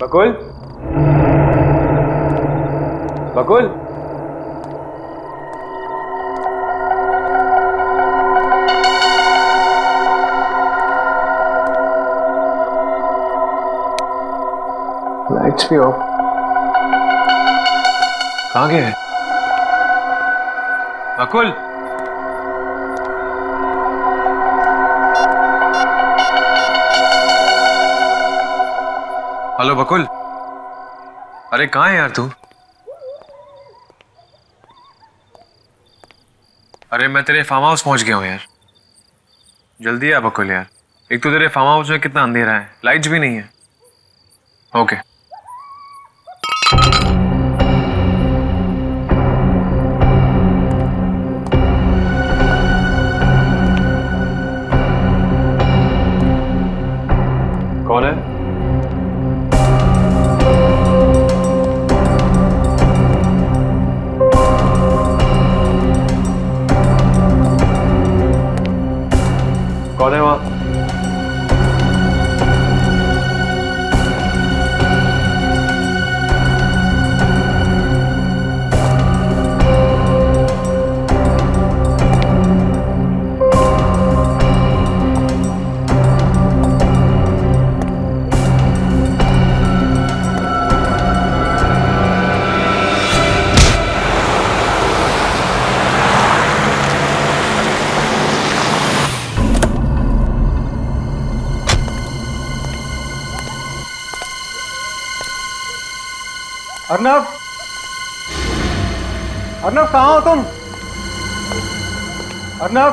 बकुल, बकुल, lights भी of. कहाँ गए? बकुल, हेलो बकुल, अरे कहाँ है यार तू? अरे मैं तेरे फार्म हाउस पहुंच गया हूँ यार। जल्दी आ बकुल यार, एक तो तेरे फार्म हाउस में कितना अंधेरा है, लाइट्स भी नहीं है। ओके। कौन है? कौन है वहां? अर्नव, अर्नव कहाँ हो तुम? अर्नव,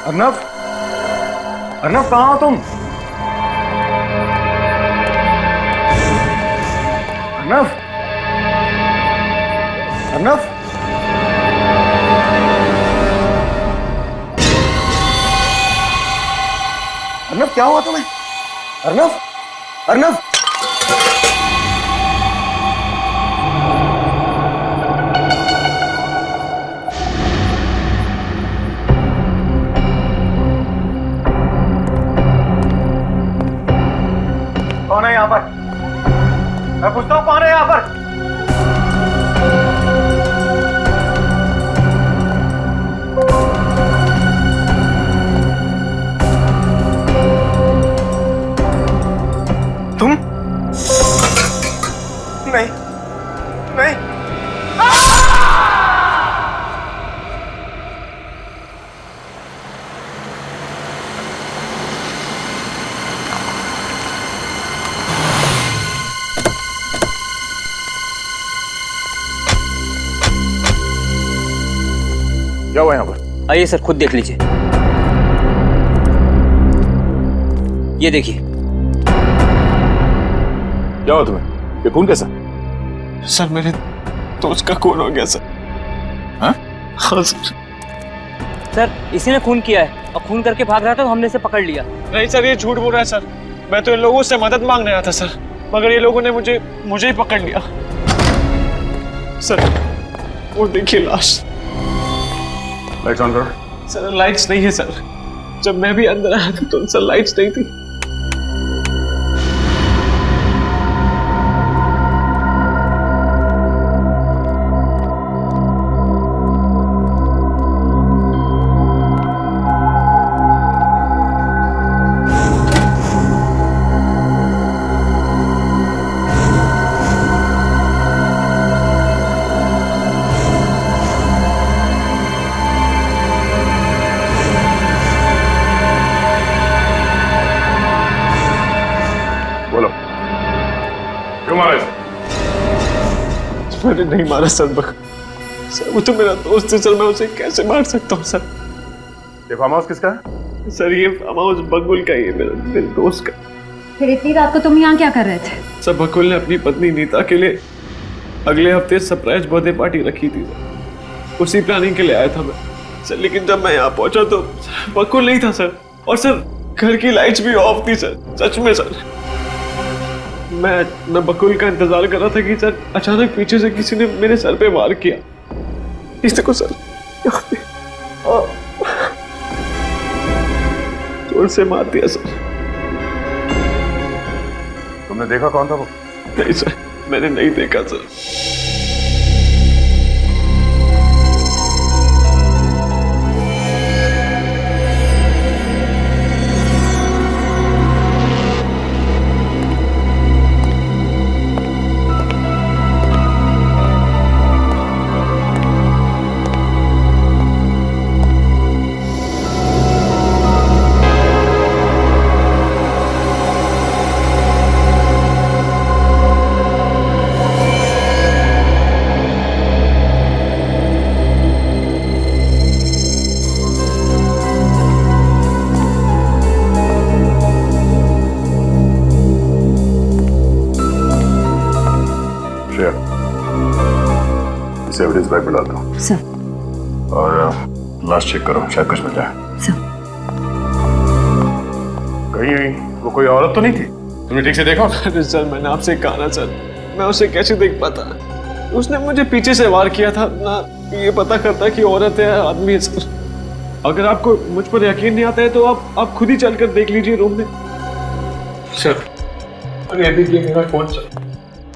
अर्नव, अर्नव कहाँ हो तुम? अर्नव, अर्नव, अर्नव क्या हुआ तुम्हें? अर्नव, अर्नव, कौन है यहाँ पर? मैं पूछता हूँ कौन है यहाँ पर? तुम? नहीं, नहीं। क्या हुआ यहाँ पर? आइए सर, खुद देख लीजिए। ये देखिए। क्या हुआ तुम्हें? ये खून कैसा? सर मेरे दोस्त का खून हो गया सर। हाँ? हाँ सर। सर इसी ने खून किया है और खून करके भाग रहा था तो हमने इसे पकड़ लिया। नहीं सर, ये झूठ बोल रहा है सर। मैं तो इन लोगों से मदद मांगने आया था सर, मगर ये लोगों ने मुझे ही पकड़ लिया। सर वो देखिए लाश। लाइट्स ऑन करो। सर लाइट्स नहीं है सर। जब मैं भी अंदर आया था तो सर लाइट्स नहीं थी। बोलो, क्यों मारा इसे? मैंने नहीं मारा सर। सर वो तो मेरा दोस्त है सर, मैं उसे कैसे मार सकता हूँ सर? ये फार्म हाउस किसका है? सर ये फार्म हाउस बकुल का ही है, मेरे दोस्त का। फिर इतनी रात को तुम यहाँ क्या कर रहे थे? सर बकुल ने अपनी पत्नी नीता के लिए अगले हफ्ते सरप्राइज बर्थडे पार्टी रखी थी सर, उसी प्लानिंग के लिए आया था मैं सर। लेकिन जब मैं यहाँ पहुंचा तो बकुल नहीं था सर, और सर घर की लाइट्स भी ऑफ थी सर। सच में सर, मैं बकुल का इंतजार कर रहा था कि सर अचानक पीछे से किसी ने मेरे सर पे वार किया। इस देखो सर, जोर से मार दिया सर। तुमने देखा कौन था वो? नहीं सर, मैंने नहीं देखा सर। श्रेया, इसे एविडेंस बैग में डाल दो सर। और लास्ट चेक करो, शायद कुछ मिल जाए। सर। कहीं वो कोई औरत तो नहीं थी? तुमने ठीक से देखा? अरे सर, मैंने आपसे कहा ना सर, मैं उसे कैसे देख पाता? उसने मुझे पीछे से वार किया था ना, ये पता करता कि औरत है आदमी है सर। अगर आपको मुझ पर यकीन नहीं आता है तो आप खुद ही चलकर देख लीजिए रूम में। सर, अरे अभी ये मेरा फोन सर,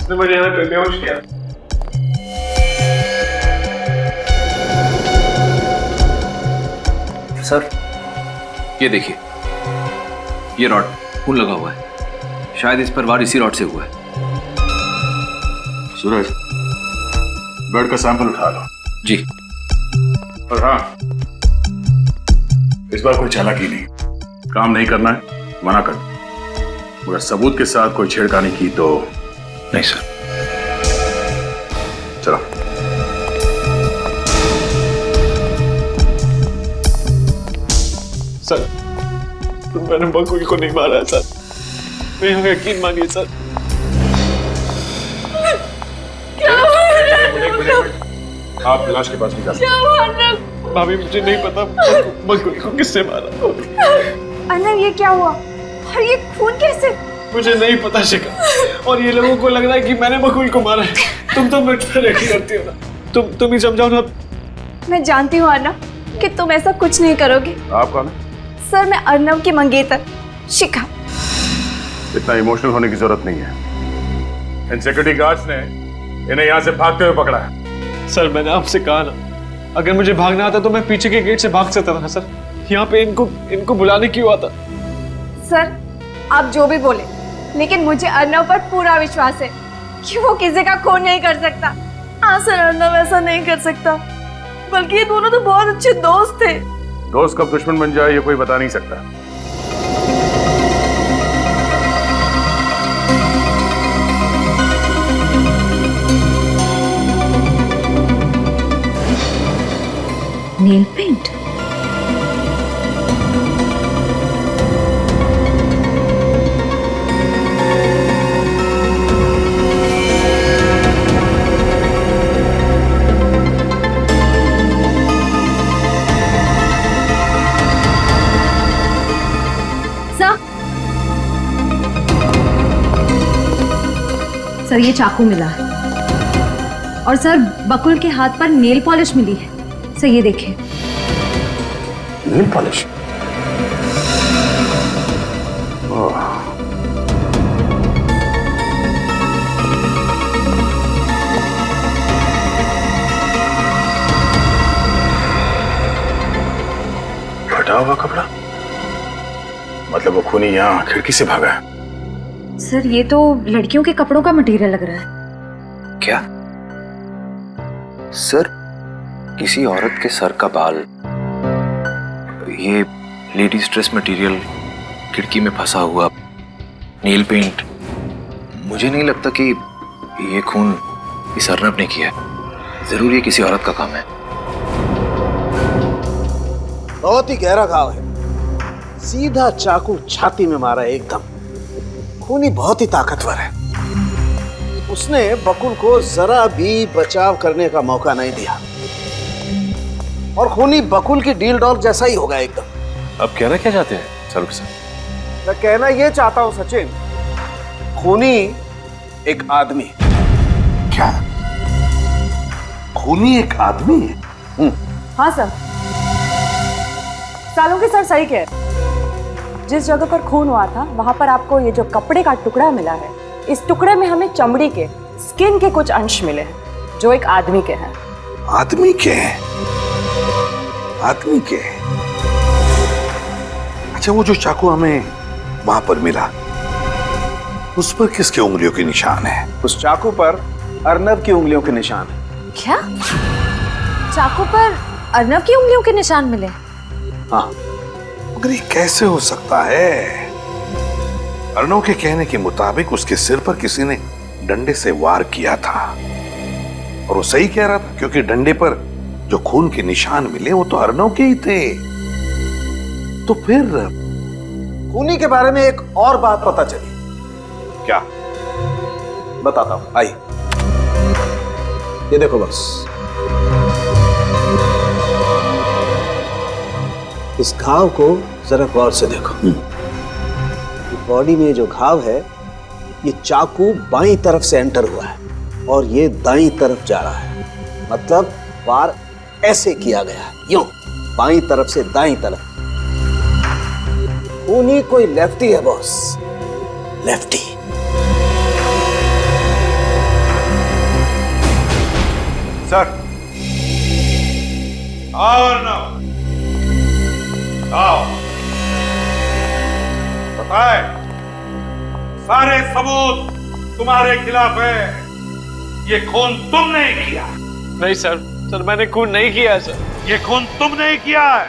उसने मुझे यहाँ पे बेहोश किया। सर, ये देखिए, ये रॉड खून लगा हुआ है, शायद इस पर वार इसी रॉड से हुआ है। सूरज, ब्लड का सैंपल उठा लो। जी। और हाँ, इस बार कोई चालाकी नहीं, काम नहीं करना है, मना कर दो। मगर सबूत के साथ कोई छेड़खानी की तो नहीं सर। चलो। सर, मैंने बकुल को नहीं मारा है सर, मेरा यकीन मानिए सर। आप लाश के पास नहीं जाते। भाभी, मुझे नहीं पता बकुल को किसने मारा। अर्नव, ये क्या हुआ और ये खून कैसे? मुझे नहीं पता शिखा, और ये लोगों को लग रहा है कि मैंने बकुल को मारा है। तुम तो मुझ पर यकीन करती हो ना, तुम ही समझाओ ना। मैं जानती हूँ अर्नव कि तुम ऐसा कुछ नहीं करोगे। आप कौन है? सर, मैं अर्नव की मंगेतर शिखा। इतना इमोशनल होने की जरूरत नहीं है। इन सिक्योरिटी गार्ड्स ने इन्हें यहाँ से भागते हुए पकड़ा है। सर, मैंने आपसे कहा ना, अगर मुझे भागना आता तो मैं पीछे के गेट से भाग सकता था सर। यहाँ पे इनको बुलाने क्यों आता? सर, आप जो भी बोले, लेकिन मुझे अर्नव पर पूरा विश्वास है कि वो किसी का खून नहीं कर सकता। हाँ सर, अर्नव ऐसा नहीं कर सकता, बल्कि ये दोनों तो बहुत अच्छे दोस्त थे। दोस्त कब दुश्मन बन जाए ये कोई बता नहीं सकता। Nail paint? सर, ये चाकू मिला है, और सर बकुल के हाथ पर नेल पॉलिश मिली है। सर, ये देखिए। Nail polish? फटा हुआ कपड़ा? मतलब वो खूनी यहाँ खिड़की से भागा है? सर, ये तो लड़कियों के कपड़ों का मटेरियल लग रहा है। क्या? सर, किसी औरत के सर का बाल, ये लेडीज ड्रेस मटेरियल, खिड़की में फंसा हुआ नेल पेंट, मुझे नहीं लगता कि ये खून इस अर्नब ने किया है। जरूर ये किसी औरत का काम है। बहुत ही गहरा घाव है, सीधा चाकू छाती में मारा है एकदम। खूनी बहुत ही ताकतवर है, उसने बकुल को जरा भी बचाव करने का मौका नहीं दिया, और खूनी बकुल की डील डॉग जैसा ही होगा एकदम। अब कहना क्या चाहते हैं सर? मैं कहना ये चाहता हूं सचिन, खूनी एक आदमी। क्या? खूनी एक आदमी है? हाँ सर, सालुंके सर सही कह रहे। जिस जगह पर खून हुआ था वहां पर आपको ये जो कपड़े का टुकड़ा मिला है, इस टुकड़े में हमें चमड़ी के, स्किन के कुछ अंश मिले हैं जो एक आदमी के हैं। आदमी के हैं? आदमी के? अच्छा, वो जो चाकू हमें वहां पर मिला, उस पर किसके उंगलियों के निशान है? उस चाकू पर अर्नब की उंगलियों के निशान है। क्या? चाकू पर अर्नब की उंगलियों के निशान मिले? हाँ, मगर ये कैसे हो सकता है? अर्नब के कहने के मुताबिक उसके सिर पर किसी ने डंडे से वार किया था, और वो सही कह रहा था, क्योंकि डंडे पर जो खून के निशान मिले वो तो अर्नब के ही थे। तो फिर खूनी के बारे में एक और बात पता चली। क्या? बताता हूं, आइए। ये देखो बस, इस घाव को जरा गौर से देखो। बॉडी में जो घाव है, ये चाकू बाईं तरफ से एंटर हुआ है और ये दाईं तरफ जा रहा है। मतलब वार ऐसे किया गया है, यूं बाईं तरफ से दाईं तरफ। खूनी कोई लेफ्टी है बॉस, लेफ्टी। सर, आओ ना, आओ, बताए, सारे सबूत तुम्हारे खिलाफ है। ये खून तुमने ही किया। नहीं सर, सर मैंने खून नहीं किया है सर। ये खून तुमने ही किया है,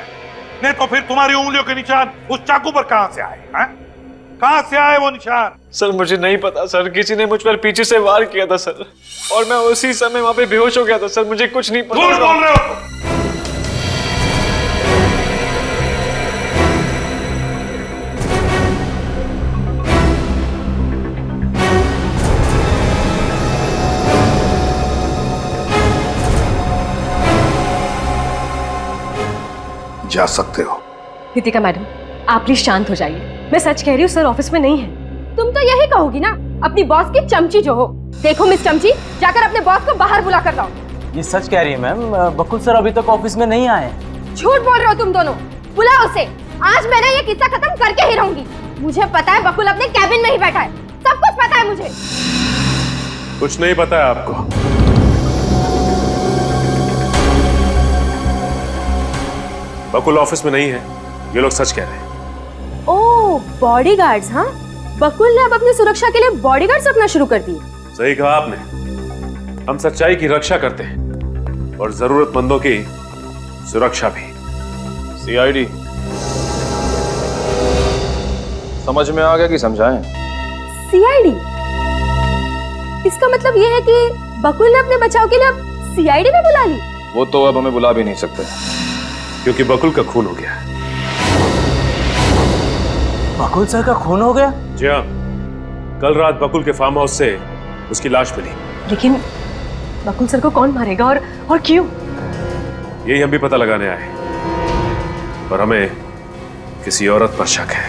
नहीं तो फिर तुम्हारी उंगलियों के निशान उस चाकू पर कहां से आए हैं? कहां से आए वो निशान? सर मुझे नहीं पता सर, किसी ने मुझ पर पीछे से वार किया था सर, और मैं उसी समय वहां पे बेहोश हो गया था सर। मुझे कुछ नहीं पता। झूठ बोल रहे हो। जा सकते हो। नितिका मैडम, आप प्लीज शांत हो जाइए। मैं सच कह रही हूँ, सर ऑफिस में नहीं है। तुम तो यही कहोगी ना, अपनी बॉस की चमची जो हो। देखो मिस चमची, जाकर अपने बॉस को बाहर बुला कर लाओ। ये सच कह रही है मैम, बकुल सर अभी तक ऑफिस में नहीं आए। झूठ बोल रहे हो तुम दोनों। बुलाओ उसे। आज मैंने ये किस्सा खत्म करके ही रहूंगी। मुझे पता है बकुल अपने कैबिन में ही बैठा है, सब कुछ पता है मुझे। कुछ नहीं पता है आपको। बकुल ऑफिस में नहीं है, ये लोग सच कह रहे हैं। ओह, बॉडीगार्ड्स। हाँ, बकुल ने अब अपनी सुरक्षा के लिए बॉडीगार्ड्स रखना शुरू कर दिए। सही कहा आपने। हम सच्चाई की रक्षा करते हैं और जरूरतमंदों की सुरक्षा भी। सीआईडी समझ में आ गया कि समझाएं? सीआईडी? इसका मतलब ये है कि बकुल ने अपने बचाव के लिए अब सीआईडी में बुला ली। वो तो अब हमें बुला भी नहीं सकते, क्योंकि बकुल का खून हो गया। बकुल सर का खून हो गया? जी हाँ, कल रात बकुल के फार्म हाउस से उसकी लाश मिली। लेकिन बकुल सर को कौन मारेगा और क्यों? यही हम भी पता लगाने आए, पर हमें किसी औरत पर शक है।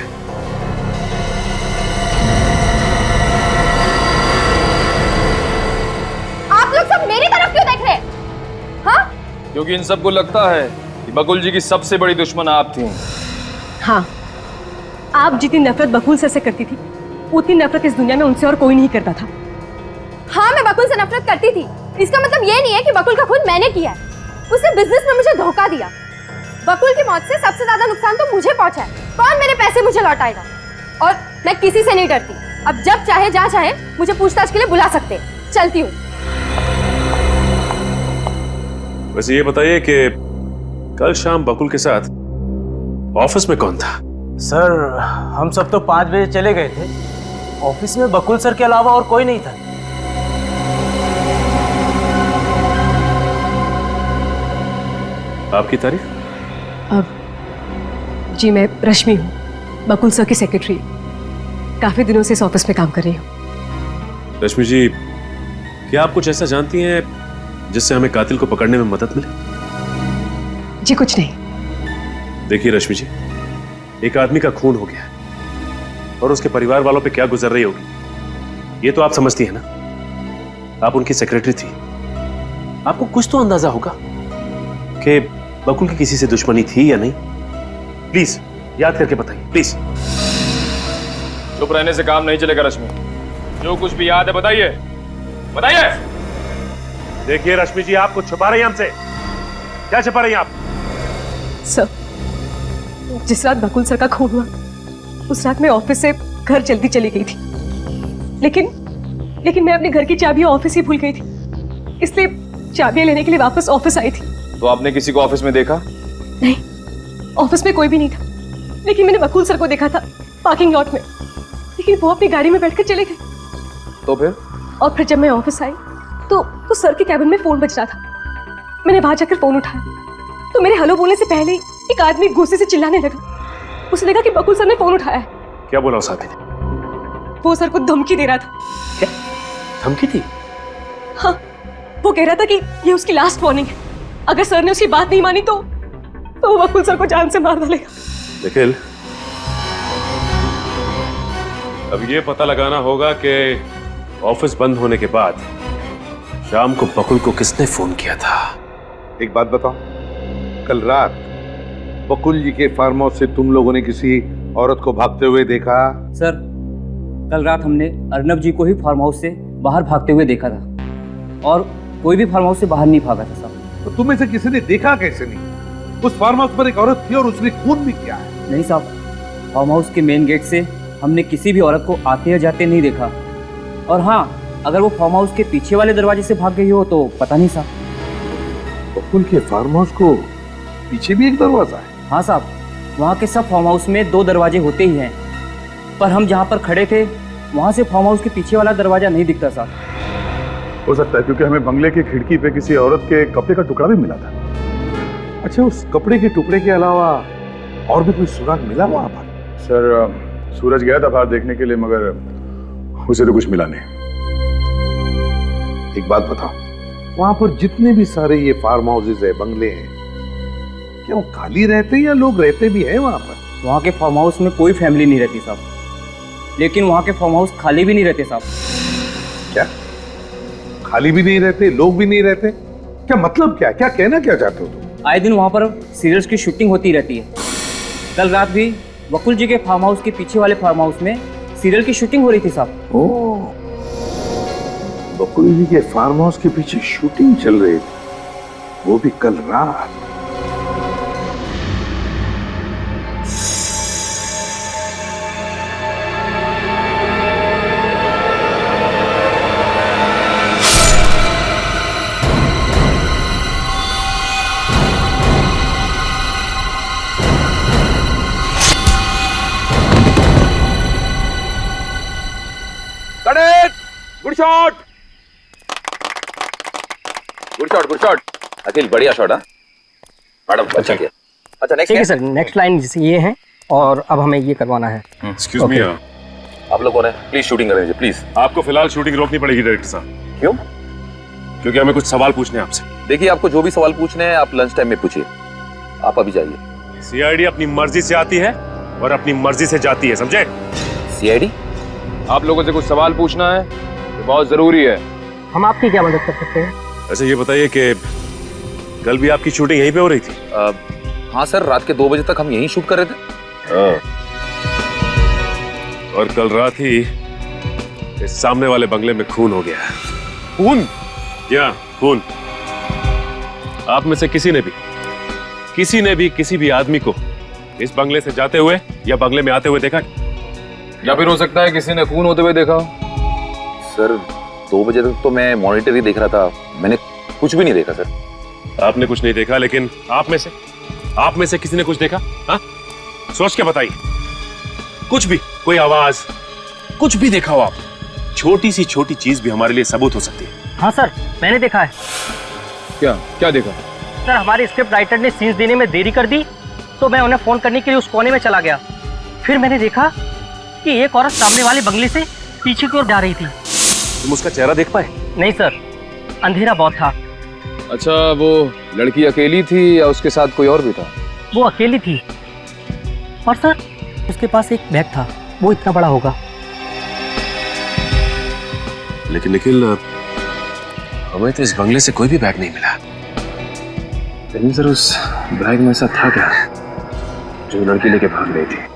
आप लोग सब मेरी तरफ क्यों देख रहे हैं? हाँ? क्योंकि इन सबको लगता है कि बकुल जी की सबसे बड़ी दुश्मन आप थी। हाँ, आप जितनी नफरत बकुल सर से करती थी, उतनी नफरत इस दुनिया में उनसे और कोई नहीं करता था। हाँ, मैं बकुल से नफरत करती थी। इसका मतलब ये नहीं है कि बकुल का खून मैंने किया है। उसने बिजनेस में मुझे धोखा दिया। बकुल की मौत से सबसे ज्यादा नुकसान तो मुझे पहुंचा है। कौन मेरे पैसे मुझे लौटाएगा? और मैं किसी से नहीं डरती। अब जब चाहे जहाँ चाहे मुझे पूछताछ के लिए बुला सकते हैं। चलती हूँ। वैसे ये बताइए कि कल शाम बकुल के साथ ऑफिस में कौन था? सर हम सब तो 5 बजे चले गए थे। ऑफिस में बकुल सर के अलावा और कोई नहीं था। आपकी तारीफ? अब जी, मैं रश्मि हूँ, बकुल सर की सेक्रेटरी। काफी दिनों से इस ऑफिस में काम कर रही हूँ। रश्मि जी, क्या आप कुछ ऐसा जानती हैं जिससे हमें कातिल को पकड़ने में मदद मिले? जी कुछ नहीं। देखिए रश्मि जी, एक आदमी का खून हो गया और उसके परिवार वालों पे क्या गुजर रही होगी ये तो आप समझती हैं ना। आप उनकी सेक्रेटरी थी, आपको कुछ तो अंदाजा होगा कि बकुल की किसी से दुश्मनी थी या नहीं। प्लीज याद करके बताइए, प्लीज। चुप रहने से काम नहीं चलेगा रश्मि। जो कुछ भी याद है बताइए, बताइए। देखिए रश्मि जी, आपको छुपा रही हैं हमसे। क्या छुपा रही हैं आप? सर, जिस रात बकुल सर का खून हुआ उस रात मैं ऑफिस से घर जल्दी चली गई थी, लेकिन मैं अपने घर की चाबी ऑफिस ही भूल गई थी, इसलिए चाबियां लेने के लिए वापस ऑफिस आई थी। तो आपने किसी को ऑफिस में देखा? नहीं, ऑफिस में कोई भी नहीं था, लेकिन मैंने बकुल सर को देखा था पार्किंग लॉट में, लेकिन वो अपनी गाड़ी में बैठकर चले गए। तो फिर? और फिर जब मैं ऑफिस आई तो सर के कैबिन में फोन बज रहा था। मैंने वहां जाकर फोन उठाया तो मेरे हेलो बोलने से पहले ही एक आदमी गुस्से से चिल्लाने लगा। उसे लगा कि बकुल सर ने फोन उठाया है। क्या बोला उस आदमी ने? वो सर को धमकी दे रहा था। क्या धमकी थी? हाँ, वो कह रहा था कि ये उसकी लास्ट वार्निंग है, अगर सर ने उसकी बात नहीं मानी तो वो बकुल सर को जान से मार डालेगा। निखिल, अब ये पता लगाना होगा कि ऑफिस बंद होने के बाद शाम को बकुल को किसने फोन किया था। एक बात बताओ, कल रात बकुल जी के फार्म हाउस से तुम लोगों ने किसी औरत को भागते हुए देखा? सर, कल रात हमने अर्नब जी को ही फार्म हाउस से बाहर भागते हुए देखा था, और कोई भी फार्म हाउस से बाहर नहीं भागा था साहब। तो तुम्हें से किसी ने देखा कैसे नहीं? उस फार्म हाउस पर एक औरत थी और उसने खून भी किया है। नहीं साहब, फार्म हाउस के मेन गेट से हमने किसी भी औरत को आते या जाते नहीं देखा, और हाँ, अगर वो फार्म हाउस के पीछे वाले दरवाजे से भाग गई हो तो पता नहीं साहब। बकुल के फार्म हाउस को पीछे भी एक दरवाजा है? हाँ साहब, वहाँ के सब फार्म हाउस में 2 दरवाजे होते ही हैं, पर हम जहाँ पर खड़े थे वहाँ से फार्म हाउस के पीछे वाला दरवाजा नहीं दिखता साहब। हो सकता है, क्योंकि हमें बंगले की खिड़की पे किसी औरत के कपड़े का टुकड़ा भी मिला था। अच्छा, उस कपड़े के टुकड़े के अलावा और भी कोई सुराग मिला वहाँ पर? सर, सूरज गया था बाहर देखने के लिए, मगर उसे तो कुछ मिला नहीं। एक बात बताओ, वहाँ पर जितने भी सारे ये फार्म हाउसेज है, बंगले हैं, क्या वो खाली रहते हैं या लोग रहते भी हैं वहाँ पर? वहाँ के फार्म हाउस में कोई फैमिली नहीं रहती साहब, लेकिन वहाँ के फार्म हाउस खाली भी नहीं रहते साहब। क्या खाली भी नहीं रहते, लोग भी नहीं रहते? क्या मतलब क्या कहना क्या चाहते हो तुम? आए दिन वहाँ पर सीरियल्स की शूटिंग होती रहती है। कल रात भी बकुल जी के फार्म हाउस के पीछे वाले फार्म हाउस में सीरियल की शूटिंग हो रही थी साहब। ओह, बकुल जी के फार्म हाउस के पीछे शूटिंग चल रही थी, वो भी कल रात। Good shot, good shot, good shot. Akhil, बढ़िया शॉट। मैडम, अच्छा किया। अच्छा, नेक्स्ट। ठीक है सर, नेक्स्ट लाइन ये है और अब हमें ये करवाना है। एक्सक्यूज मी, आप लोगों ने प्लीज शूटिंग कर दीजिए, प्लीज। आपको फिलहाल शूटिंग रोकनी पड़ेगी डायरेक्टर साहब। क्यों? क्योंकि हमें कुछ सवाल पूछने हैं आपसे। देखिए, आपको जो भी सवाल पूछने हैं आप लंच टाइम में पूछिए। आप अभी जाइए। सीआईडी अपनी मर्जी से आती है और अपनी मर्जी से जाती है, समझे? सीआईडी? आप लोगों से कुछ सवाल पूछना है, ये बहुत जरूरी है। हम आपकी क्या मदद कर सकते हैं? ऐसे ये बताइए कि कल भी आपकी शूटिंग यहीं पे हो रही थी? हाँ सर, रात के 2 बजे तक हम यहीं शूट कर रहे थे। और कल रात ही इस सामने वाले बंगले में खून हो गया। खून? जी हाँ, खून। आप में से किसी ने भी किसी भी आदमी को इस बंगले से जाते हुए या बंगले में आते हुए देखा? या फिर हो सकता है किसी ने खून होते हुए देखा। सर, 2 बजे तक तो मैं मॉनिटर ही देख रहा था, मैंने कुछ भी नहीं देखा सर। आपने कुछ नहीं देखा, लेकिन आप में से किसी ने कुछ देखा? हाँ, सोच के बताइए। कुछ भी, कोई आवाज, कुछ भी देखा हो आप? छोटी सी छोटी चीज भी हमारे लिए सबूत हो सकती है। हाँ सर, मैंने देखा है। क्या देखा? सर, हमारे स्क्रिप्ट राइटर ने सीन्स देने में देरी कर दी तो मैं उन्हें फोन करने के लिए उस कोने में चला गया। फिर मैंने देखा कि एक औरत सामने वाले बंगले से पीछे की ओर जा रही थी। तुम उसका चेहरा देख पाए? नहीं सर, अंधेरा बहुत था। अच्छा, वो लड़की अकेली थी या उसके साथ कोई और भी था? वो अकेली थी और सर उसके पास एक बैग था, वो इतना बड़ा होगा। लेकिन निखिल, हमें तो इस बंगले से कोई भी बैग नहीं मिला। लेकिन सर, उस बैग में ऐसा था क्या जो लड़की लेके भाग रही थी?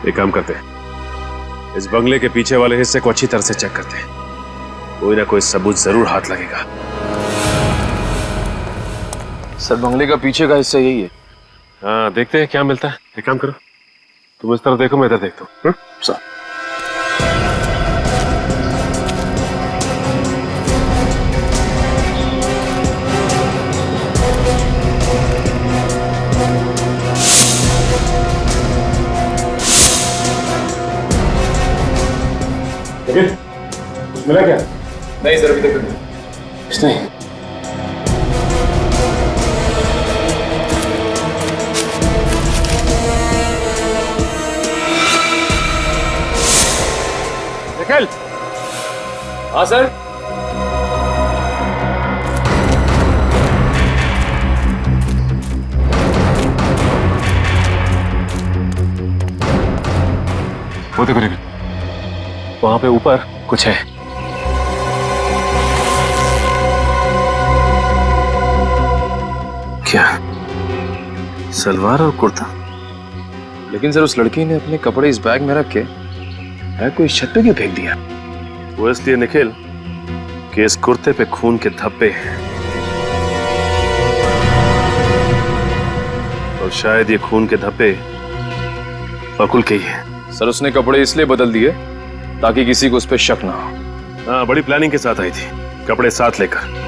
एक काम करते हैं, इस बंगले के पीछे वाले हिस्से को अच्छी तरह से चेक करते हैं, कोई ना कोई सबूत जरूर हाथ लगेगा। सर बंगले का पीछे का हिस्सा यही है। हाँ देखते हैं क्या मिलता है। एक काम करो, तुम इस तरफ देखो, मैं इधर देखता हूँ। सर मिला क्या? नहीं सर, अभी तक नहीं। कुछ नहीं। निखिल। हाँ सर। वो देखो निखिल, वहां पे ऊपर कुछ है। क्या? सलवार और कुर्ता? लेकिन सर उस लड़की ने अपने कपड़े इस बैग में रख के कोई छत पे क्यों फेंक दिया? वो इसलिए निखिल कि इस कुर्ते पे खून के धब्बे हैं और शायद ये खून के धब्बे बकुल के ही हैं। सर उसने कपड़े इसलिए बदल दिए ताकि किसी को उस पर शक ना हो। हाँ, बड़ी प्लानिंग के साथ आई थी, कपड़े साथ लेकर।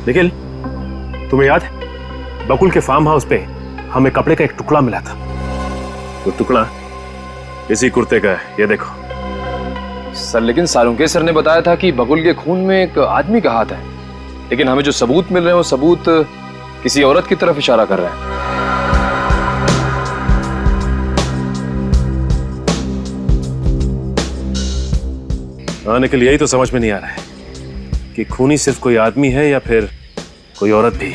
निखिल, तुम्हें याद है बकुल के फार्म हाउस पे हमें कपड़े का एक टुकड़ा मिला था? वो टुकड़ा इसी कुर्ते का है, ये देखो। सर लेकिन सालुंके सर ने बताया था कि बकुल के खून में एक आदमी का हाथ है, लेकिन हमें जो सबूत मिल रहे हैं वो सबूत किसी औरत की तरफ इशारा कर रहे हैं। हाँ निखिल, यही तो समझ में नहीं आ रहा है कि खूनी सिर्फ कोई आदमी है या फिर कोई औरत भी।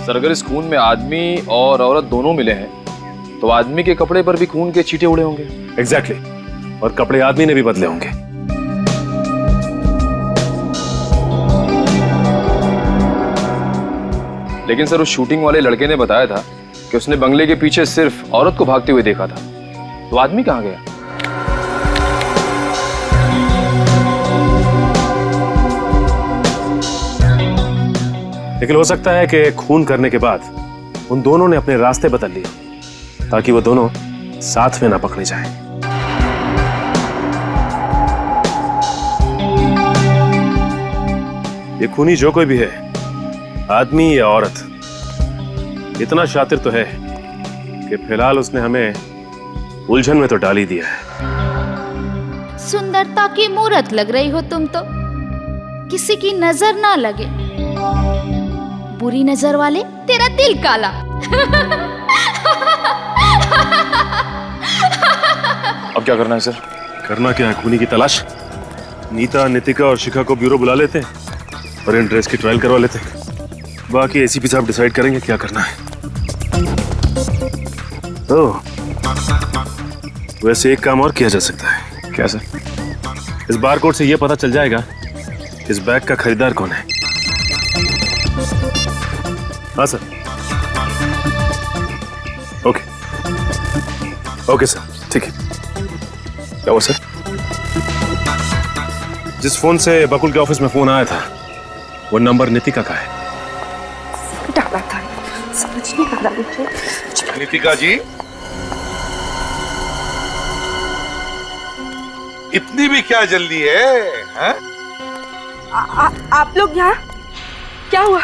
सर अगर इस खून में आदमी और औरत दोनों मिले हैं तो आदमी के कपड़े पर भी खून के छींटे उड़े होंगे। एग्जैक्टली, और कपड़े आदमी ने भी बदले होंगे। लेकिन सर उस शूटिंग वाले लड़के ने बताया था कि उसने बंगले के पीछे सिर्फ औरत को भागते हुए देखा था, तो आदमी कहाँ गया? लेकिन हो सकता है कि खून करने के बाद उन दोनों ने अपने रास्ते बदल लिए ताकि वो दोनों साथ में ना पकड़े जाएं। ये खूनी जो कोई भी है, आदमी या औरत, इतना शातिर तो है कि फिलहाल उसने हमें उलझन में तो डाल ही दिया है। सुंदरता की मूरत लग रही हो तुम तो, किसी की नजर ना लगे, बुरी नजर वाले तेरा दिल काला। अब क्या करना है सर? करना क्या है, खूनी की तलाश। नीता, नितिका और शिखा को ब्यूरो बुला लेते हैं और इन ड्रेस की ट्रायल करवा लेते हैं। बाकी एसीपी साहब डिसाइड करेंगे क्या करना है। तो वैसे एक काम और किया जा सकता है। क्या सर? इस बारकोड से यह पता चल जाएगा इस बैग का खरीदार कौन है। हाँ सर। ओके ओके सर, ठीक है। क्या हुआ सर? जिस फोन से बकुल के ऑफिस में फोन आया था वो नंबर नितिका का है। डाला था, समझ नहीं आ रहा मुझे। नितिका जी, इतनी भी क्या जल्दी है, हैं? आप लोग यहाँ क्या हुआ?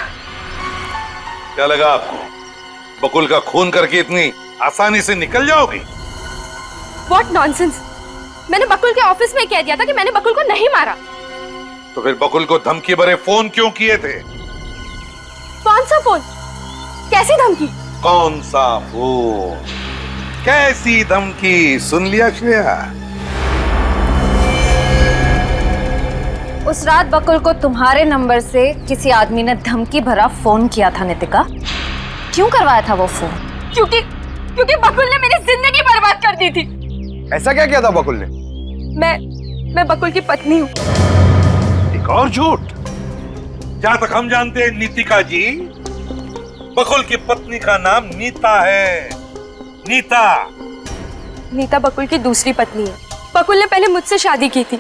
क्या लगा आपको बकुल का खून करके इतनी आसानी से निकल जाओगी? What nonsense! मैंने बकुल के ऑफिस में कह दिया था कि मैंने बकुल को नहीं मारा। तो फिर बकुल को धमकी भरे फोन क्यों किए थे? कौन सा फोन? कैसी धमकी? कौन सा फोन? कैसी धमकी? सुन लिया श्रेया? उस रात बकुल को तुम्हारे नंबर से किसी आदमी ने धमकी भरा फोन किया था नितिका। क्यों करवाया था वो फोन? क्योंकि बकुल ने मेरी जिंदगी बर्बाद कर दी थी। ऐसा क्या किया था बकुल ने? मैं बकुल की पत्नी हूँ। एक और झूठ। जहां तक हम जानते हैं नीतिका जी, बकुल की पत्नी का नाम नीता है। नीता। नीता बकुल की दूसरी पत्नी है। बकुल ने पहले मुझसे शादी की थी।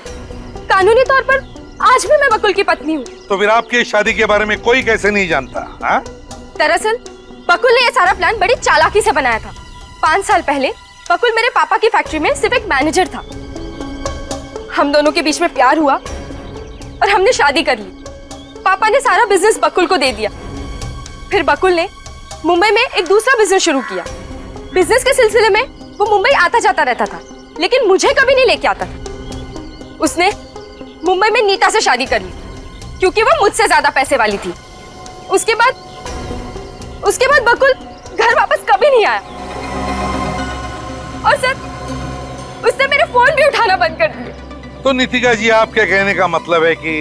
कानूनी तौर पर आज भी मैं बकुल की पत्नी हूँ। तो फिर आपके शादी के बारे में कोई कैसे नहीं जानता? हाँ? दरअसल बकुल ने यह सारा प्लान बड़ी चालाकी से बनाया था। 5 साल पहले बकुल मेरे पापा की फैक्ट्री में सिर्फ एक मैनेजर था। हम दोनों के बीच में प्यार हुआ और हमने शादी कर ली। पापा ने सारा बिजनेस बकुल को दे दिया। फिर बकुल ने मुंबई में एक दूसरा बिजनेस शुरू किया। बिजनेस के सिलसिले में वो मुंबई आता जाता रहता था, लेकिन मुझे कभी नहीं लेके आता था। उसने मुंबई में नीता से शादी कर ली क्योंकि वो मुझसे ज्यादा पैसे वाली थी। उसके बाद बकुल घर वापस कभी नहीं आया। और सर, उसने मेरे फोन भी उठाना बंद कर दिए। तो नीतिका जी, आपके कहने का मतलब है कि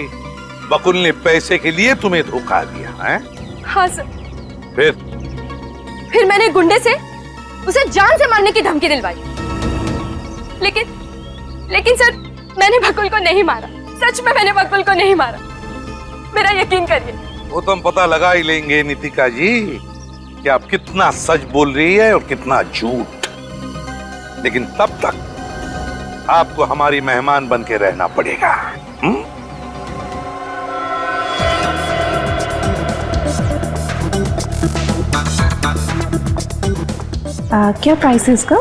बकुल ने पैसे के लिए तुम्हें धोखा दिया है? हाँ सर। फिर मैंने गुंडे से उसे जान से मारने की धमकी दिलवाई। लेकिन सर, मैंने बकुल को नहीं मारा। सच में मैंने बकुल को नहीं मारा। मेरा यकीन करिए। वो तो हम पता लगा ही लेंगे नीतिका जी कि आप कितना सच बोल रही है और कितना झूठ। लेकिन तब तक आपको हमारी मेहमान बन के रहना पड़ेगा। क्या प्राइस है इसका?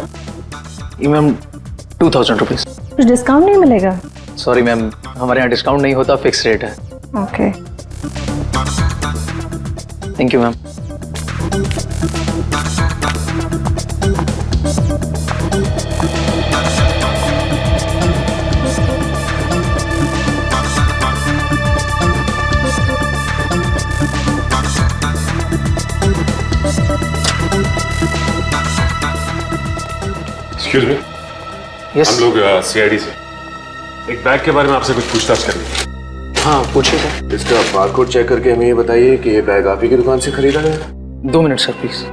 ये मैम 2000 रुपीज। कुछ डिस्काउंट नहीं मिलेगा? सॉरी मैम, हमारे यहाँ डिस्काउंट नहीं होता, फिक्स रेट है। Okay. Thank you ma'am. Excuse me, हम लोग सीआईडी से एक बैग के बारे में आपसे कुछ पूछताछ करनी है। हाँ पूछिए। इसका बारकोड चेक करके हमें ये बताइए कि ये बैग आप ही की दुकान से खरीदा गया? 2 मिनट सर प्लीज।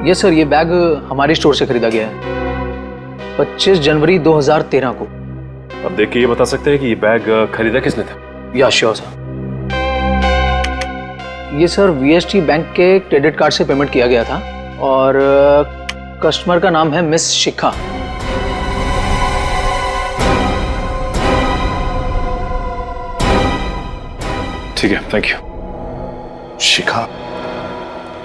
ये सर, ये बैग हमारे स्टोर से खरीदा गया है 25 जनवरी 2013 को। अब देख के ये बता सकते हैं कि ये बैग खरीदा किसने था? या श्योर सर। ये सर वीएसटी बैंक के क्रेडिट कार्ड से पेमेंट किया गया था और कस्टमर का नाम है मिस शिखा। ठीक है, थैंक यू। शिखा?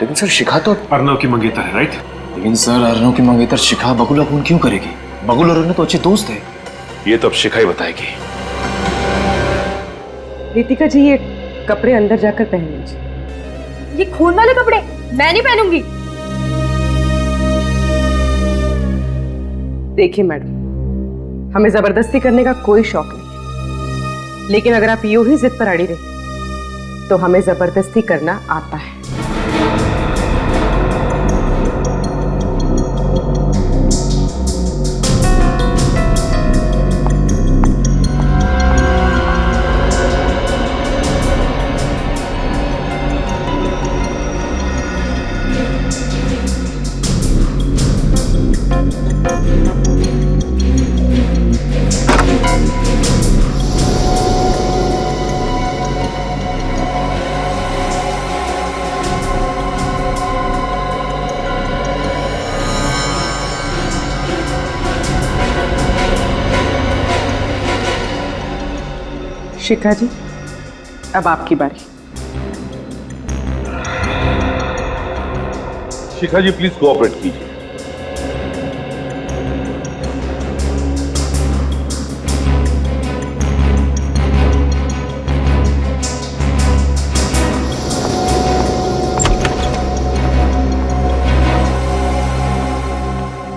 लेकिन सर, शिखा तो अर्नव की मंगेतर है, राइट? लेकिन सर, अर्नव की मंगेतर शिखा बकुल फोन क्यों करेगी? बकुल और अर्नव तो अच्छे दोस्त हैं। ये तो अब शिखा ही बताएगी। नीतिका जी, ये कपड़े अंदर जाकर पहन लीजिए। ये खून वाले कपड़े मैं नहीं पहनूंगी। देखिए मैडम, हमें जबरदस्ती करने का कोई शौक नहीं, लेकिन अगर आप यूं ही जिद पर अड़ी रहे तो हमें जबरदस्ती करना आता है। शिखा जी, अब आपकी बारी। शिखा जी, प्लीज कोऑपरेट कीजिए।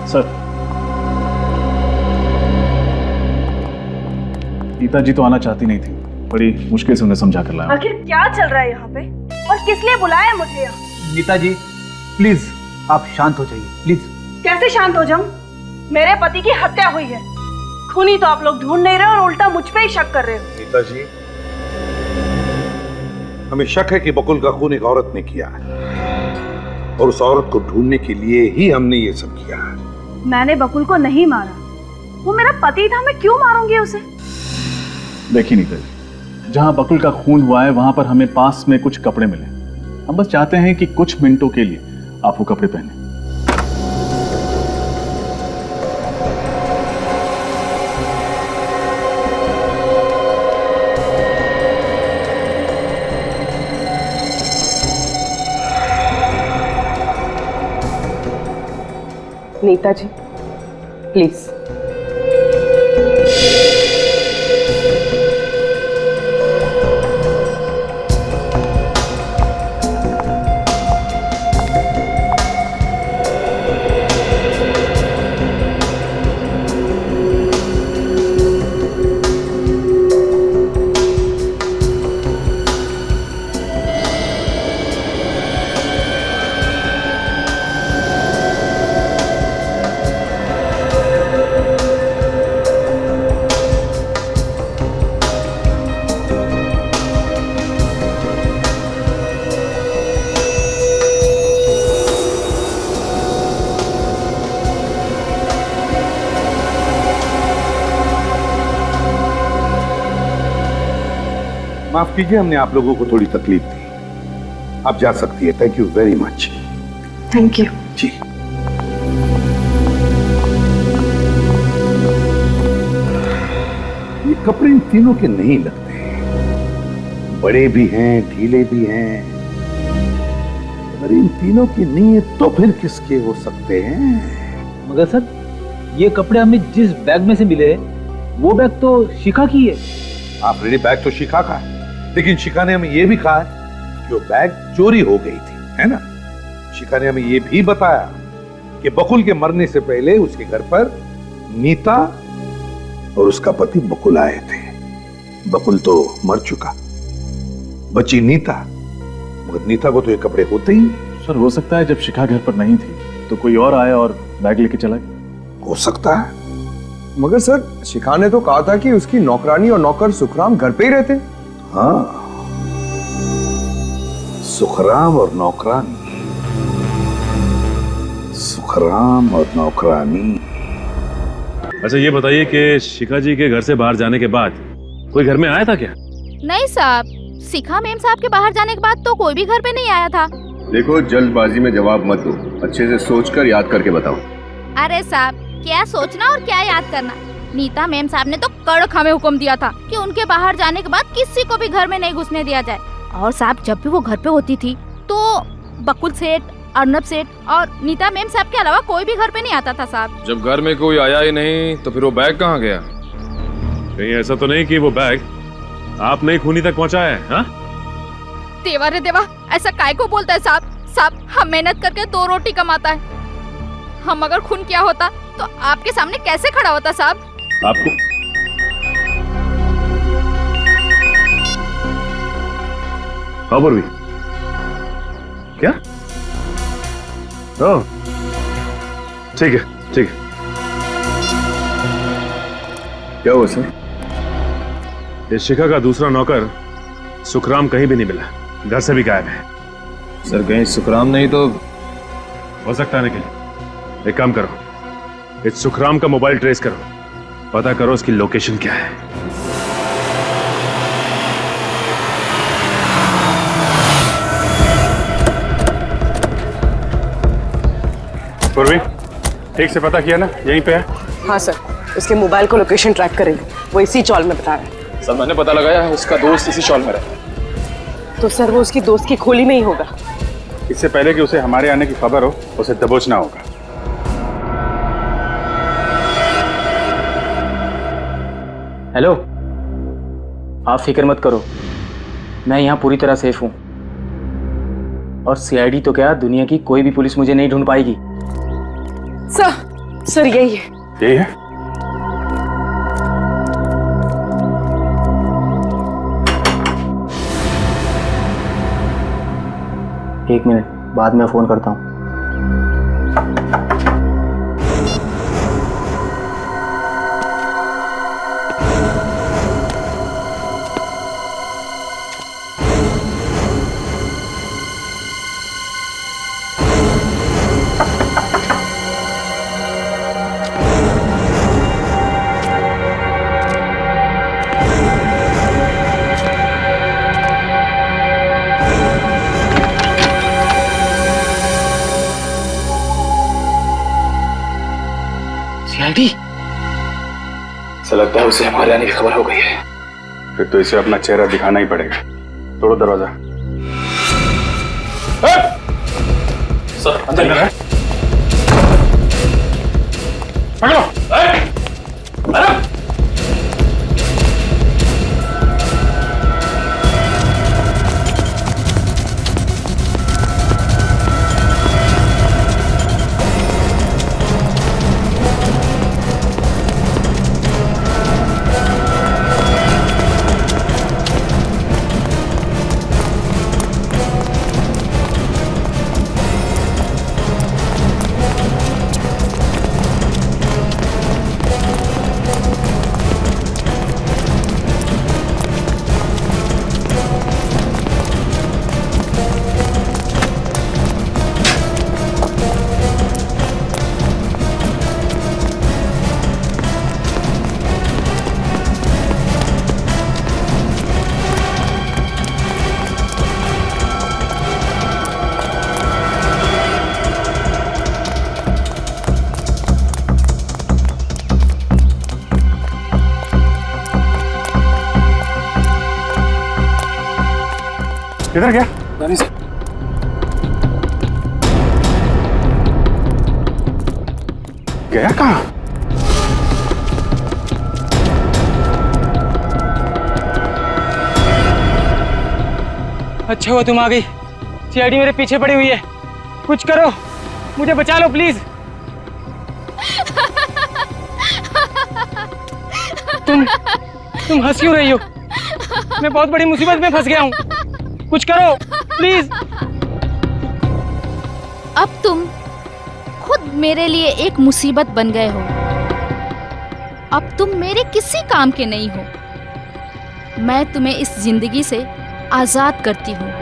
सर, नीता जी तो आना चाहती नहीं थी, बड़ी मुश्किल से उन्हें समझा कर लाया। आखिर क्या चल रहा है यहाँ पे और किस लिए बुलाया है मुझे यहाँ? नीता जी प्लीज आप शांत हो जाइए, प्लीज। कैसे शांत हो जाऊं? मेरे पति की हत्या हुई है। खूनी तो आप लोग ढूंढ नहीं रहे और उल्टा मुझ पे ही शक कर रहे हो। नीता जी, हमें शक है कि बकुल का खून एक औरत ने किया है और उस औरत को ढूंढने के लिए ही हमने ये सब किया है। मैंने बकुल को नहीं मारा, वो मेरा पति था, मैं क्यों मारूंगी उसे? देखिए नीता जी, जहां बकुल का खून हुआ है वहां पर हमें पास में कुछ कपड़े मिले। हम बस चाहते हैं कि कुछ मिनटों के लिए आप वो कपड़े पहने। नीता जी प्लीज। माफ कीजिए, हमने आप लोगों को थोड़ी तकलीफ दी। आप जा सकती है। Thank you very much. Thank you. जी। ये कपड़े इन तीनों के नहीं लगते, बड़े भी हैं, ढीले भी हैं। अगर इन तीनों की नहीं है तो फिर किसके हो सकते हैं? मगर सर, ये कपड़े हमें जिस बैग में से मिले वो बैग तो शिखा की है। ऑलरेडी बैग तो शिखा का है, लेकिन शिखा ने हमें यह भी कहा कि वो बैग चोरी हो गई थी, है ना? शिखा ने हमें यह भी बताया कि बकुल के मरने से पहले उसके घर पर नीता और उसका पति बकुल आए थे। बकुल तो मर चुका, बची नीता, मगर नीता को तो ये कपड़े होते ही। सर हो सकता है जब शिखा घर पर नहीं थी तो कोई और आया और बैग लेके चला गया। हो सकता है। मगर सर, शिखा ने तो कहा था कि उसकी नौकरानी और नौकर सुखराम घर पे ही रहते। हाँ, सुखराम और नौकरानी, सुखराम और नौकरानी। अच्छा ये बताइए कि शिखा जी के घर से बाहर जाने के बाद कोई घर में आया था क्या? नहीं साहब, शिखा मैम साहब के बाहर जाने के बाद तो कोई भी घर पे नहीं आया था। देखो, जल्दबाजी में जवाब मत दो, अच्छे से सोचकर याद करके बताओ। अरे साहब, क्या सोचना और क्या याद करना। नीता मैम साहब ने तो कड़क हमें हुक्म दिया था कि उनके बाहर जाने के बाद किसी को भी घर में नहीं घुसने दिया जाए। और साहब, जब भी वो घर पे होती थी तो बकुल सेठ, अर्नब सेठ और नीता मैम साहब के अलावा कोई भी घर पे नहीं आता था साहब। जब घर में कोई आया ही नहीं तो फिर वो बैग कहाँ गया? कहीं ऐसा तो नहीं कि वो बैग आपने ही खूनी तक पहुंचाया है? हाँ? देवा रे देवा, ऐसा काय को बोलता है साहब? साहब, हम मेहनत करके 2 रोटी कमाता है। हम अगर खून किया होता तो आपके सामने कैसे खड़ा होता साहब? आपको खबर हुई क्या? ओह, ठीक है ठीक है। क्या हुआ सर? इस शिखा का दूसरा नौकर सुखराम कहीं भी नहीं मिला, घर से भी गायब है। सर कहीं सुखराम नहीं तो? हो सकता है निकले। एक काम करो, इस सुखराम का मोबाइल ट्रेस करो, पता करो उसकी लोकेशन क्या है। पूर्वी, ठीक से पता किया ना? यहीं पे है? हाँ सर, उसके मोबाइल को लोकेशन ट्रैक करेंगे, वो इसी चौल में बता रहा है। सर मैंने पता लगाया है, उसका दोस्त इसी चौल में रहता है। तो सर वो उसकी दोस्त की खोली में ही होगा। इससे पहले कि उसे हमारे आने की खबर हो, उसे दबोचना होगा। हेलो, आप फिक्र मत करो, मैं यहाँ पूरी तरह सेफ हूँ। और सीआईडी तो क्या, दुनिया की कोई भी पुलिस मुझे नहीं ढूंढ पाएगी। सर यही है। यही है? एक मिनट, बाद में फोन करता हूँ। सीआईडी? ऐसा लगता है उसे हमारे आने की खबर हो गई है। फिर तो इसे अपना चेहरा दिखाना ही पड़ेगा। तोड़ो दरवाजा। सर अंदर है। पकड़ो। किधर गया? नहीं सर। गया कहाँ? अच्छा हुआ तुम आ गई। सीआईडी मेरे पीछे पड़ी हुई है, कुछ करो, मुझे बचा लो प्लीज। तुम हंस क्यों रही हो? मैं बहुत बड़ी मुसीबत में फंस गया हूँ, कुछ करो प्लीज। अब तुम खुद मेरे लिए एक मुसीबत बन गए हो। अब तुम मेरे किसी काम के नहीं हो। मैं तुम्हें इस जिंदगी से आजाद करती हूँ।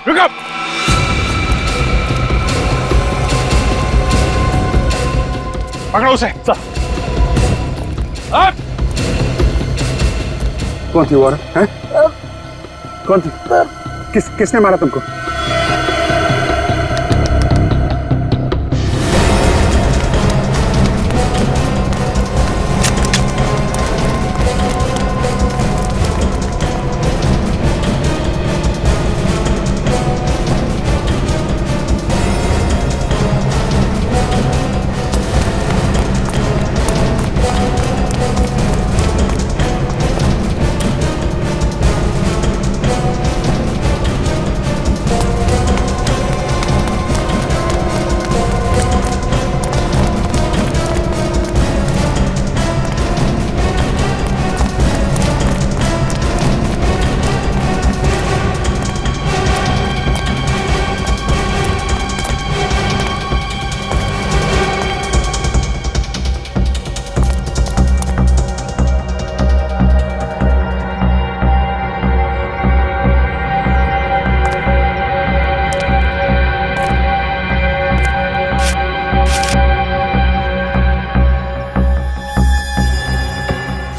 रुक up! पकड़ो उसे। सर। कौन थी वो औरत? हैं? कौन थी? किसने मारा तुमको?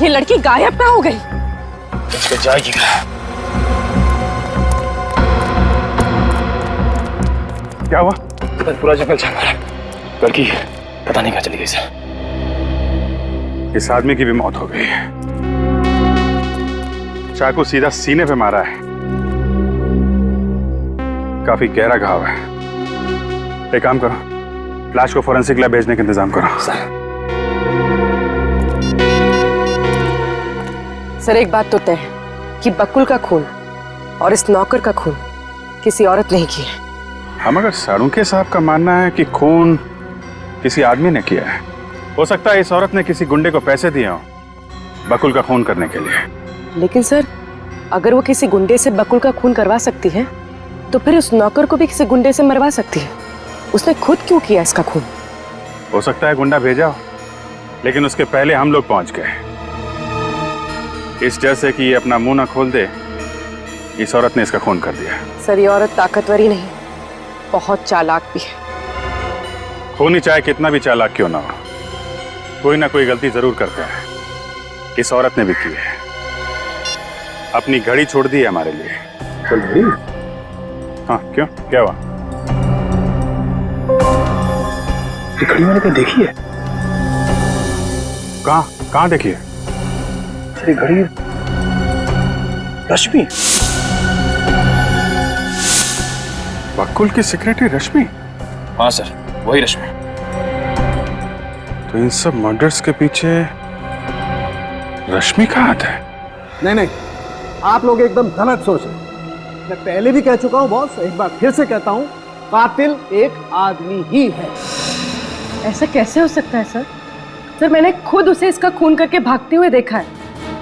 ये लड़की गायब कहाँ हो गई? इसको जाएगी क्या हुआ? पूरा जंगल छान मारा, लड़की पता नहीं कहाँ चली गई सर। इस आदमी की भी मौत हो गई है, चाकू सीधा सीने पे मारा है, काफी गहरा घाव है। एक काम करो, लाश को फोरेंसिक लैब भेजने का इंतजाम करो। सर एक बात तो तय है कि बकुल का खून और इस नौकर का खून किसी औरत ने ही किया है। हम अगर सारुंके साहब का मानना है कि खून किसी आदमी ने किया है, हो सकता है इस औरत ने किसी गुंडे को पैसे दिए हों बकुल का खून करने के लिए। लेकिन सर अगर वो किसी गुंडे से बकुल का खून करवा सकती है तो फिर उस नौकर को भी किसी गुंडे से मरवा सकती है। उसने खुद क्यों किया इसका खून? हो सकता है गुंडा भेजा हो, लेकिन उसके पहले हम लोग पहुंच गए। इस डर से कि ये अपना मुंह ना खोल दे, इस औरत ने इसका खून कर दिया। सर ये औरत ताकतवर ही नहीं, बहुत चालाक भी है। खूनी चाहे कितना भी चालाक क्यों ना हो, कोई ना कोई गलती जरूर करता है। इस औरत ने भी की है, अपनी घड़ी छोड़ दी है हमारे लिए। चल घड़ी? हाँ क्यों, क्या हुआ? ये घड़ी मैंने कहीं देखी है। कहाँ देखी है? ये घड़ी रश्मि, बकुल की सेक्रेटरी रश्मि? हाँ सर, वही रश्मि। तो इन सब मर्डर्स के पीछे रश्मि का हाथ है? नहीं नहीं, आप लोग एकदम गलत सोच रहे हैं। मैं पहले भी कह चुका हूं बॉस, एक बार फिर से कहता हूं, कातिल एक आदमी ही है। ऐसा कैसे हो सकता है सर? सर मैंने खुद उसे इसका खून करके भागते हुए देखा है।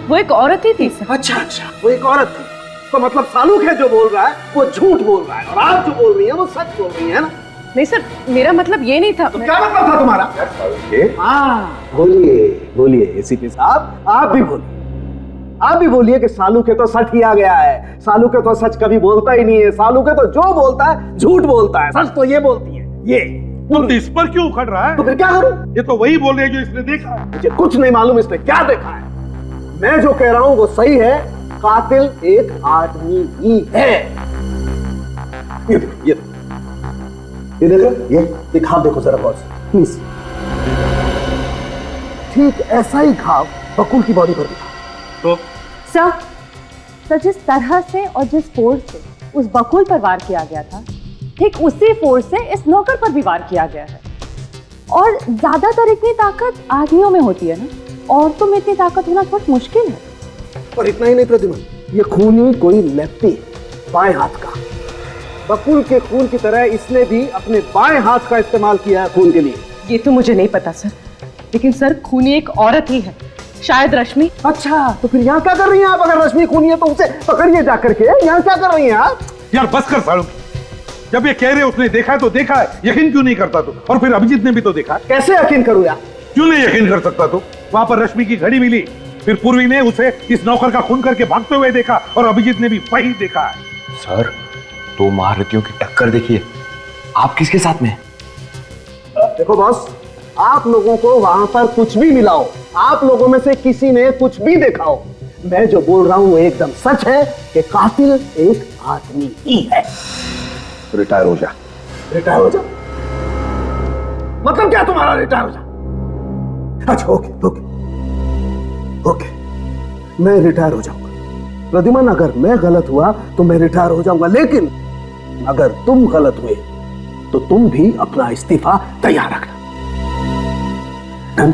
वो एक औरत ही थी सर। अच्छा, वो एक औरत थी तो मतलब सालूक है जो बोल रहा है वो झूठ बोल रहा है, और आप जो बोल रही हैं वो सच बोल रही है ना? नहीं सर, मेरा मतलब ये नहीं था। तो क्या मतलब था तुम्हारा? हाँ बोलिए बोलिए एसीपी साहब, आप भी बोलिए। आप भी बोलिए कि सालू के तो सच ही आ गया है। सालू के तो सच कभी बोलता ही नहीं है। सालू के तो जो बोलता है झूठ बोलता है, सच तो ये बोलती है। ये तो इस पर क्यों उखड़ रहा है? तो फिर क्या करूं? ये तो वही बोल रही है जो इसने देखा है। मुझे कुछ नहीं मालूम इसने क्या देखा है। मैं जो कह रहा हूं वो सही है, कातिल एक आदमी ही है। ये देखो, ये घाव देखो जरा बॉस प्लीज। ठीक ऐसा ही घाव बकुल की बॉडी पर दिखा। तो सर जिस तरह से और जिस फोर्स से उस बकुल पर वार किया गया था, ठीक उसी फोर्स से इस नौकर पर भी वार किया गया है। और ज्यादातर इतनी ताकत आदमियों में होती है ना, औरतों में इतनी ताकत होना बहुत मुश्किल है। और इतना ही नहीं प्रतिमा, ये खूनी कोई लेफ्टी, बाएं हाथ का। बकुल के खून की तरह इसने भी अपने बाएं हाथ का इस्तेमाल किया है खून के लिए। ये तो मुझे नहीं पता सर, लेकिन सर खूनी एक औरत ही है, शायद रश्मि। अच्छा, तो फिर यहाँ क्या कर रही हैं आप? अगर रश्मि खूनी है तो उसे पकड़िए जाकर के। यहाँ क्या कर रही हैं आप? यार बस कर सालू, जब ये कह रहे उसने देखा है तो देखा है, यकीन क्यों नहीं करता तू? और फिर अभिजीत ने भी तो देखा। कैसे यकीन करूं यार? क्यों नहीं यकीन कर सकता तू? वहां पर रश्मि की घड़ी मिली, फिर पूर्वी ने उसे इस नौकर का खून करके भागते हुए देखा, और अभिजीत ने भी वही देखा है। सर, दो महारथियों की टक्कर देखिए, आप किसके साथ में? देखो बॉस, आप लोगों को वहां पर कुछ भी मिला हो, आप लोगों में से किसी ने कुछ भी देखा हो, मैं जो बोल रहा हूं वो एकदम सच है कि कातिल एक आदमी ही है। रिटायर हो जा। रिटायर हो जा? मतलब क्या तुम्हारा रिटायर हो जा? अच्छा ओके, मैं रिटायर हो जाऊंगा। प्रद्युमन, अगर मैं गलत हुआ तो मैं रिटायर हो जाऊंगा, लेकिन अगर तुम गलत हुए तो तुम भी अपना इस्तीफा तैयार रखना। डन?